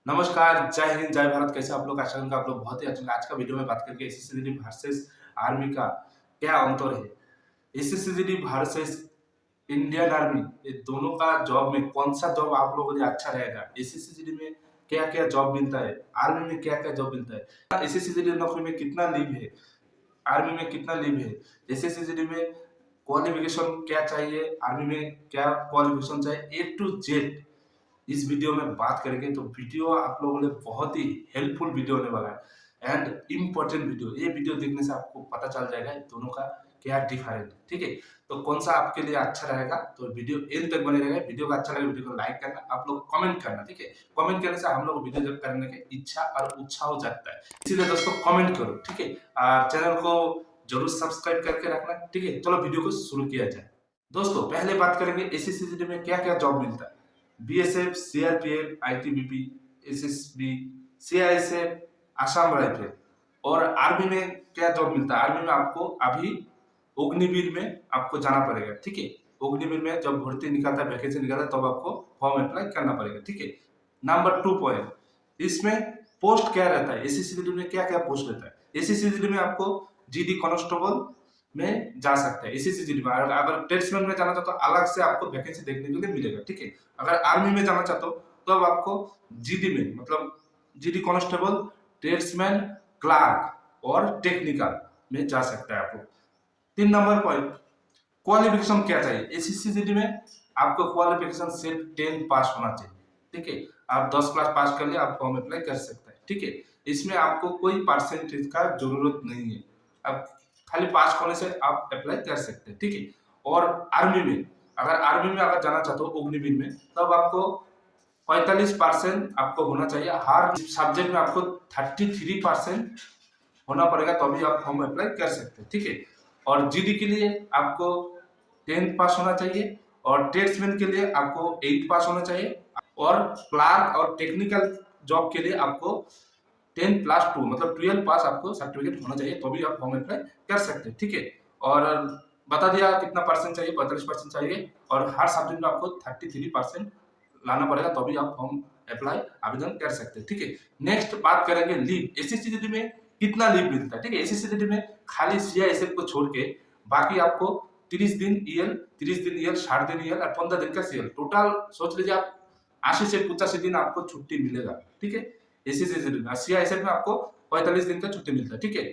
नमस्कार, जय हिंद, जय भारत। कैसे आप लोग? आशा करूँगा आप लोग बहुत ही अच्छे होंगे। आज का वीडियो में बात करके एसएससी वर्सेस आर्मी का क्या अंतर है। एसएससी वर्सेस इंडियन आर्मी, ये दोनों का जॉब में कौन सा जॉब आप लोगों के लिए अच्छा रहेगा। एसएससी में क्या क्या जॉब मिलता है, आर्मी में क्या क्या जॉब मिलता है, एसएससी नौकरी में कितना लीव है, आर्मी में कितना लीव है, एसएससी में क्वालिफिकेशन क्या चाहिए, आर्मी में क्या क्वालिफिकेशन चाहिए, ए टू जेड इस वीडियो में बात करेंगे। तो वीडियो आप लोगों के लिए बहुत ही हेल्पफुल वीडियो होने वाला है एंड इम्पोर्टेंट वीडियो। ये वीडियो देखने से आपको पता चल जाएगा इन दोनों का क्या डिफरेंट है, ठीक है। तो कौन सा आपके लिए अच्छा रहेगा, तो वीडियो एंड तक बने रहेगा। वीडियो को अच्छा लगे वीडियो को लाइक करना, आप लोग कमेंट करना, ठीक है। कमेंट करने से हम लोग वीडियो करने की इच्छा और उत्साह हो जाता है, इसीलिए दोस्तों कमेंट करो, ठीक है। चैनल को जरूर सब्सक्राइब करके रखना, ठीक है। चलो वीडियो को शुरू किया जाए। दोस्तों पहले बात करेंगे एसएससी में क्या क्या जॉब मिलता है। BSF, CRPF, ITBP, SSB, CISF, Assam rifle. और आर्मी में क्या जॉब मिलता है। आर्मी में आपको अभी अग्निवीर में आपको जाना पड़ेगा, ठीक है। अग्निवीर में जब भर्ती निकलता है, वैकेंसी निकलता है, तब आपको फॉर्म अप्लाई करना पड़ेगा, ठीक है। नंबर 2 पॉइंट, इसमें पोस्ट क्या रहता है, एसएससी में क्या क्या पोस्ट रहता है। एसएससी में आपको जीडी कांस्टेबल में जा सकते हैं। एसएससी में अगर ट्रेड्समैन में जाना चाहते हो तो अलग से आपको वैकेंसी देखने के लिए मिलेगा, ठीक है। अगर आर्मी में जाना चाहते हो तो अब आपको जीडी में, मतलब जीडी कांस्टेबल, ट्रेड्समैन, क्लार्क और टेक्निकल में जा सकता है आपको। 3 नंबर पॉइंट, क्वालिफिकेशन क्या चाहिए। एसएससी में आपको क्वालिफिकेशन सिर्फ 10 पास होना चाहिए, ठीक है। आप 10 क्लास पास कर लिए आप फॉर्म अप्लाई कर सकते हैं, ठीक है। इसमें आपको कोई परसेंटेज का जरूरत नहीं है, आप खाली पास होने से आप अप्लाई कर सकते हैं, ठीक है। और आर्मी में, अगर आर्मी में अगर जाना चाहते हो अग्निवीर में, तब आपको 45% आपको होना चाहिए। हर सब्जेक्ट में आपको 33% होना पड़ेगा, तभी आप फॉर्म अप्लाई कर सकते हैं, ठीक है। और जीडी के लिए आपको 10th पास होना चाहिए, और ट्रेड्समैन के लिए आपको 8 पास होना चाहिए, और क्लार्क और टेक्निकल जॉब के लिए आपको 10+2 मतलब 12 पास आपको सर्टिफिकेट होना चाहिए, तभी आप फॉर्म अप्लाई कर सकते हैं, ठीक है। और बता दिया कितना परसेंट चाहिए, 45% चाहिए, और हर सब्जेक्ट में आपको 33% लाना पड़ेगा, तभी आप फॉर्म अप्लाई आवेदन कर सकते हैं, ठीक है। नेक्स्ट बात करेंगे लीव। एसएससी में कितना लीव मिलता है, ठीक है। एसएससी में खाली सीआईएसएफ को छोड़ के बाकी आपको 30 दिन ईएल, 30 दिन ईएल, 60 दिन ईएल और 15 दिन का सीएल, टोटल सोच लीजिए आप 80 से 85 दिन आपको छुट्टी मिलेगा, ठीक है। एसएससी में, सीआईएसएफ में आपको 45 दिन का छुट्टी मिलता है, ठीक है।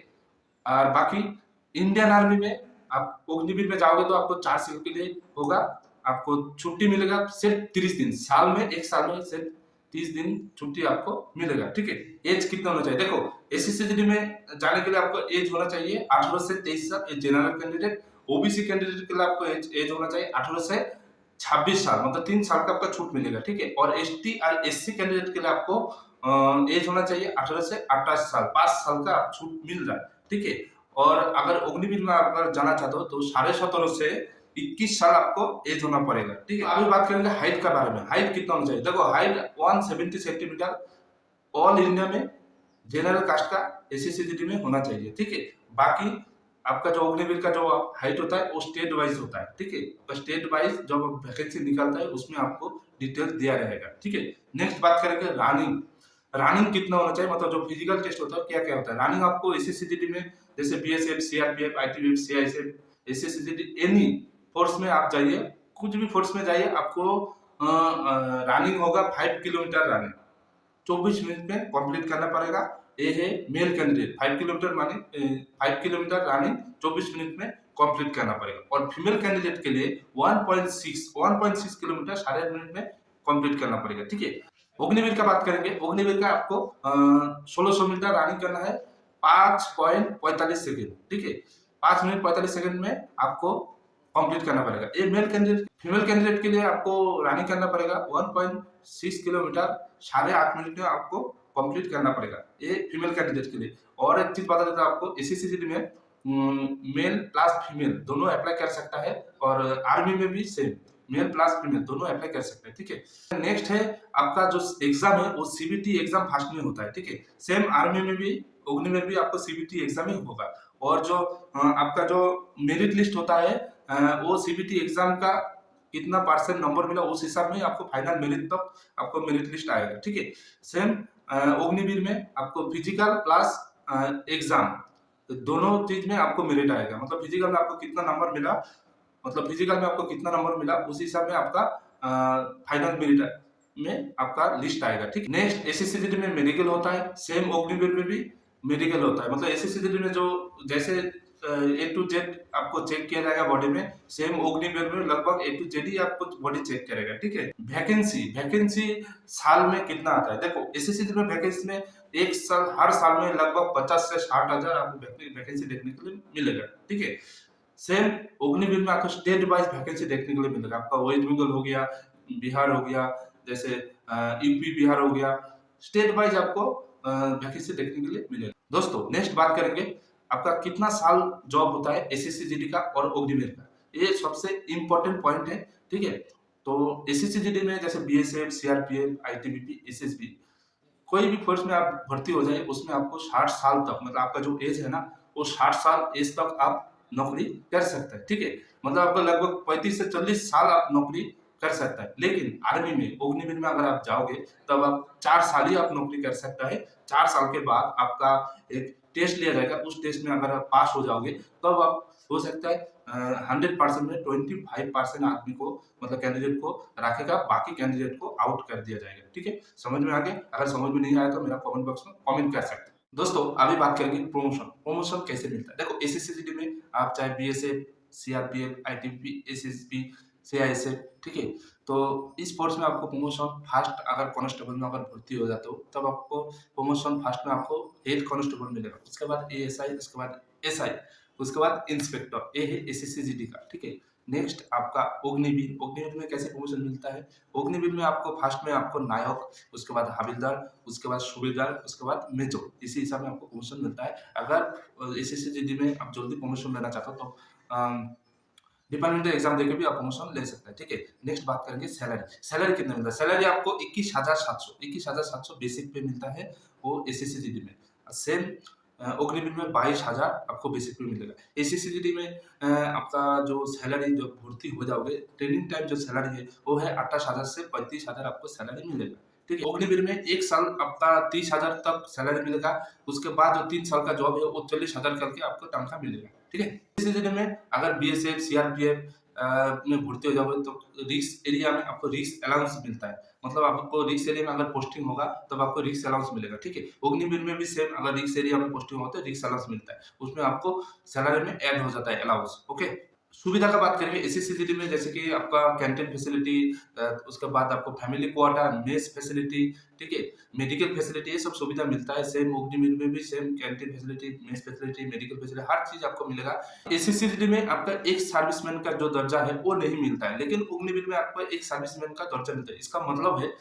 और बाकी इंडियन आर्मी में आप अग्निवीर में जाओगे तो आपको 4 साल के लिए होगा, आपको छुट्टी मिलेगा सिर्फ 30 दिन, साल में, एक साल में सिर्फ 30 दिन छुट्टी आपको मिलेगा, ठीक है। एज कितना होना चाहिए, देखो एसएससी में जाने के लिए आपको एज होना चाहिए 18 से 23 साल, जेनरल कैंडिडेट। ओबीसी कैंडिडेट के लिए आपको एज होना चाहिए 18 से 26 साल, मतलब 3 साल का आपका छूट मिलेगा, ठीक है। और एसटी और एससी कैंडिडेट के लिए आपको एज होना चाहिए 18 से 28 साल, 5 साल का छूट मिल रहा है, ठीक है। और अगर अग्निवीर में अगर जाना चाहते हो तो 17.5 से 21 साल आपको एज होना पड़ेगा, ठीक है। अभी बात करेंगे हाइट के बारे में। हाइट कितना होना चाहिए, देखो हाइट 170 सेंटीमीटर ऑल इंडिया में जनरल कास्ट का एसएससी में होना चाहिए, ठीक है। बाकी आपका जो अग्निवीर का जो हाइट होता है वो स्टेट वाइज होता है, ठीक है। तो स्टेट वाइज जब वैकेंसी निकलता है उसमें आपको डिटेल्स दिया रहेगा, ठीक है। नेक्स्ट बात करेंगे रनिंग। रनिंग कितना होना चाहिए, मतलब जो फिजिकल टेस्ट होता है क्या क्या होता है। रनिंग आपको एसएससी में जैसे BSF, CRPF, ITBP, CISF, SSC, any force में आप जाइए, कुछ भी फोर्स में जाइए, आपको रनिंग होगा 5 किलोमीटर रनिंग 24 मिनट में कंप्लीट करना पड़ेगा। ये है मेल कैंडिडेट, 5 किलोमीटर माने 5 किलोमीटर रनिंग 24 मिनट में कंप्लीट करना पड़ेगा। और फीमेल कैंडिडेट के लिए 1.6 किलोमीटर 8.5 मिनट में कंप्लीट करना पड़ेगा, ठीक है। अग्निवीर का बात करेंगे। अग्निवीर का आपको 1600 मीटर रनिंग करना है 5.45 सेकेंड, ठीक है। 5 मिनट 45 सेकेंड में आपको कंप्लीट करना पड़ेगा। ये मेल कैंडिडेट। फीमेल कैंडिडेट के लिए आपको रनिंग करना पड़ेगा 1.6 किलोमीटर 8.5 मिनट में आपको कंप्लीट करना पड़ेगा, ये फीमेल कैंडिडेट के लिए। और एक चीज बता देता हूं आपको, एसएससी में मेल प्लस फीमेल दोनों अप्लाई कर सकता है, और आर्मी में भी सेम मेल प्लस फीमेल दोनों अप्लाई कर सकते हैं, ठीक है। नेक्स्ट है आपका जो एग्जाम है वो सीबीटी एग्जाम फर्स्ट में होता है, ठीक है। सेम आर्मी में भी, अग्नि में भी आपको सीबीटी एग्जाम ही होगा। और जो आपका जो मेरिट लिस्ट होता है वो सीबीटी एग्जाम का कितना परसेंट नंबर मिला, उस हिसाब में आपको फाइनल मेरिट तक आपको मेरिट लिस्ट आएगा। ठीक है, सेम अग्निवीर में आपको फिजिकल प्लस एग्जाम दोनों चीज में आपको मेरिट आएगा। मतलब फिजिकल में आपको कितना नंबर मिला, मतलब फिजिकल में आपको कितना नंबर मिला उस हिसाब में आपका फाइनल मेरिट में आपका लिस्ट आएगा। ठीक, नेक्स्ट एसएससीजीडी में मेडिकल होता है, सेम अग्निवीर में भी मेडिकल होता है। मतलब एसएससीजीडी में जो जैसे ए टू जेड आपको चेक किया जाएगा बॉडी में, सेम अग्निवीर में लगभग ए टू जेड ही आपको बॉडी चेक करेगा। ठीक है, वैकेंसी साल में कितना आता है, देखो एसएससीजीडी में वैकेंसी में एक साल हर साल में लगभग 50 से 60 हजार आपको वैकेंसी देखने के लिए मिलेगा। ठीक है, सेम अग्निवीर में आपको स्टेट वाइज वैकेंसी देखने के लिए मिलेगा। आपका वेस्ट बंगाल हो गया, बिहार हो गया, जैसे यूपी बिहार हो गया, स्टेट वाइज आपको वैकेंसी देखने के लिए मिलेगा। दोस्तों नेक्स्ट बात करेंगे आपका कितना साल जॉब होता है एसएससीजीडी का और अग्निवीर का, ये सबसे इंपॉर्टेंट पॉइंट है। ठीक है, तो एसएससीजीडी में जैसे बीएसएफ, सीआरपीएफ, आईटीबीपी, एसएसबी, कोई भी फोर्स में आप भर्ती हो जाए उसमें आपको 60 साल तक, मतलब आपका जो एज है ना वो 60 साल एज तक आप नौकरी कर सकते हैं। ठीक है, मतलब आपको लगभग 35 से 40 साल आप नौकरी कर सकता है। लेकिन आर्मी में अग्निवीर में अगर आप जाओगे तब आप 4 साल ही आप नौकरी कर सकता है। 4 साल के बाद आपका एक टेस्ट लिया जाएगा, उस टेस्ट में अगर आप पास हो जाओगे तब आप हो सकता है 100% में 25% आदमी को, मतलब कैंडिडेट को रखेगा, बाकी कैंडिडेट को आउट कर दिया जाएगा। ठीक है, समझ में आ गया? अगर समझ में नहीं आया तो मेरा कमेंट बॉक्स में कमेंट कर सकते हैं। दोस्तों अभी बात करेंगे प्रमोशन कैसे मिलता है। देखो एसएससीजीडी में आप चाहे BSF, CRPF, ITBP, SSB, CISF, ठीक है, तो इस फोर्स में आपको प्रमोशन फास्ट, अगर कांस्टेबल में अगर भर्ती हो जाते हो तब आपको प्रमोशन फास्ट में आपको हेड कांस्टेबल मिलेगा, उसके बाद एएसआई, उसके बाद एसआई, उसके बाद इंस्पेक्टर। ये है एसएससीजीडी का। ठीक है, नेक्स्ट आपका अग्निवीर में कैसे प्रमोशन मिलता है। अग्निवीर में आपको फर्स्ट में आपको नायक, उसके बाद हविलदार, उसके बाद सूबेदार, उसके बाद मेजर, इसी हिसाब में आपको प्रमोशन मिलता है। अगर एसएससीजीडी में आप जल्दी प्रमोशन लेना चाहते हो तो डिपार्टमेंटल एग्जाम देके भी आप प्रमोशन ले सकते हैं। ठीक है, नेक्स्ट बात करेंगे सैलरी कितना मिलता है। सैलरी आपको 21,700 बेसिक पे मिलता है वो एसएससीजीडी में। सेम अग्निवीर में 22,000 आपको बेसिक पे मिलेगा। एसएससीजीडी में आपका जो सैलरी, जो भर्ती हो जाओगे ट्रेनिंग टाइम जो सैलरी है वो है 28,000 से 35,000 आपको सैलरी मिलेगा। ठीक है, अग्निवीर में एक साल आपका 30,000 तक सैलरी मिलेगा, उसके बाद जो 3 साल का जॉब है वो 40,000 करके आपको तनख्वाह मिलेगा। ठीक है, इसी सीजन में अगर बीएसएफ, सीआरपीएफ में भर्ती हो जाओगे तो रिस्क एरिया में आपको रिस्क अलाउंस मिलता है। मतलब आपको रिस्क एरिया में अगर पोस्टिंग होगा तब आपको रिस्क अलाउंस मिलेगा। ठीक है, अग्निवीर में भी सेम, अगर रिस्क एरिया में पोस्टिंग होता है रिस्क अलाउंस मिलता है, उसमें आपको सैलरी में ऐड हो जाता है अलाउंस। ओके, सुविधा का बात करेंगे एसएससीजीडी में, जैसे कि आपका कैंटीन फैसिलिटी, उसके बाद आपको फैमिली क्वार्टर, मेस फैसिलिटी, ठीक है, मेडिकल फैसिलिटी, ये सब सुविधा मिलता है। सेम अग्निवीर में भी same canteen facility, mess facility, medical facility, हर चीज आपको मिलेगा। एसएससीजीडी में आपका एक सर्विसमैन का जो दर्जा है वो नहीं मिलता है, लेकिन अग्निवीर में आपको एक सर्विसमैन का दर्जा मिलता है। इसका मतलब है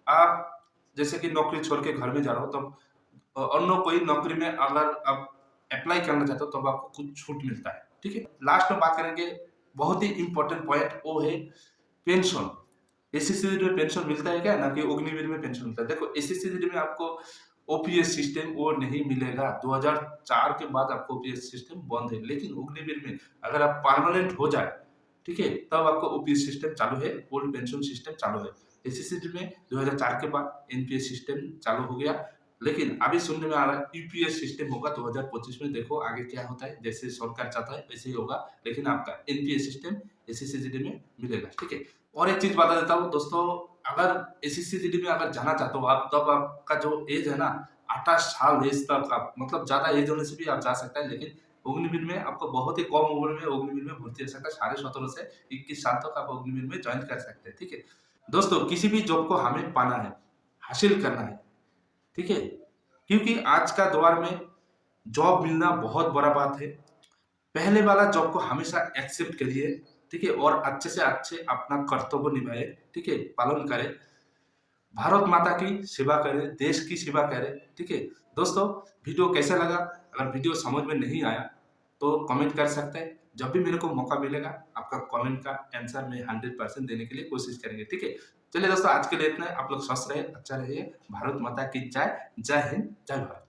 आप जैसे कि नौकरी छोड़ के घर में जा रहे हो तब अन्य कोई नौकरी में अगर आप अप्लाई करना चाहते हो तब आपको कुछ छूट मिलता है। ठीक है, लास्ट में बात करेंगे बहुत ही इंपॉर्टेंट पॉइंट, वो है पेंशन। एसएससीजीडी में पेंशन मिलता है क्या, ना कि अग्निवीर में पेंशन मिलता है। देखो एसएससीजीडी में आपको ओपीएस सिस्टम वो नहीं मिलेगा, 2004 के बाद आपको ओपीएस सिस्टम बंद है। लेकिन अग्निवीर में अगर आप परमानेंट हो जाए, ठीक है, तब आपको ओपीएस सिस्टम चालू है, ओल्ड पेंशन सिस्टम चालू है। एसएससीजीडी में 2004 के बाद एनपीएस सिस्टम चालू हो गया, लेकिन अभी सुनने में आ रहा है यूपीएस सिस्टम होगा 2025 में। देखो आगे क्या होता है, जैसे सरकार चाहता है वैसे ही होगा, लेकिन आपका एनपीएस सिस्टम एसएससीजीडी में मिलेगा। ठीक है, और एक चीज बता देता हूँ दोस्तों, अगर एसएससीजीडी में अगर जाना चाहते हो आप, तब आपका जो एज है ना 28 साल एज तक आप, मतलब ज्यादा एज होने से भी आप जा सकते हैं, लेकिन अग्निवीर में आपको बहुत ही कम उम्र में अग्निवीर में भर्ती हो सकता है। 17.5 से 21 साल तक आप अग्निवीर में ज्वाइन कर सकते हैं। ठीक है दोस्तों, किसी भी जॉब को हमें पाना है, हासिल करना है, ठीक है, क्योंकि आज का दौर में जॉब मिलना बहुत बड़ा बात है। पहले वाला जॉब को हमेशा एक्सेप्ट करिए, ठीक है, और अच्छे से अच्छे अपना कर्तव्य निभाए, ठीक है, पालन करें, भारत माता की सेवा करें, देश की सेवा करें। ठीक है दोस्तों, वीडियो कैसा लगा, अगर वीडियो समझ में नहीं आया तो कमेंट कर सकते हैं। जब भी मेरे को मौका मिलेगा आपका कमेंट का आंसर मैं 100% देने के लिए कोशिश करेंगे। ठीक है, चलिए दोस्तों, आज के लिए इतना है। आप लोग स्वस्थ रहे, अच्छा रहिए, भारत माता की जय। जय हिंद, जय भारत।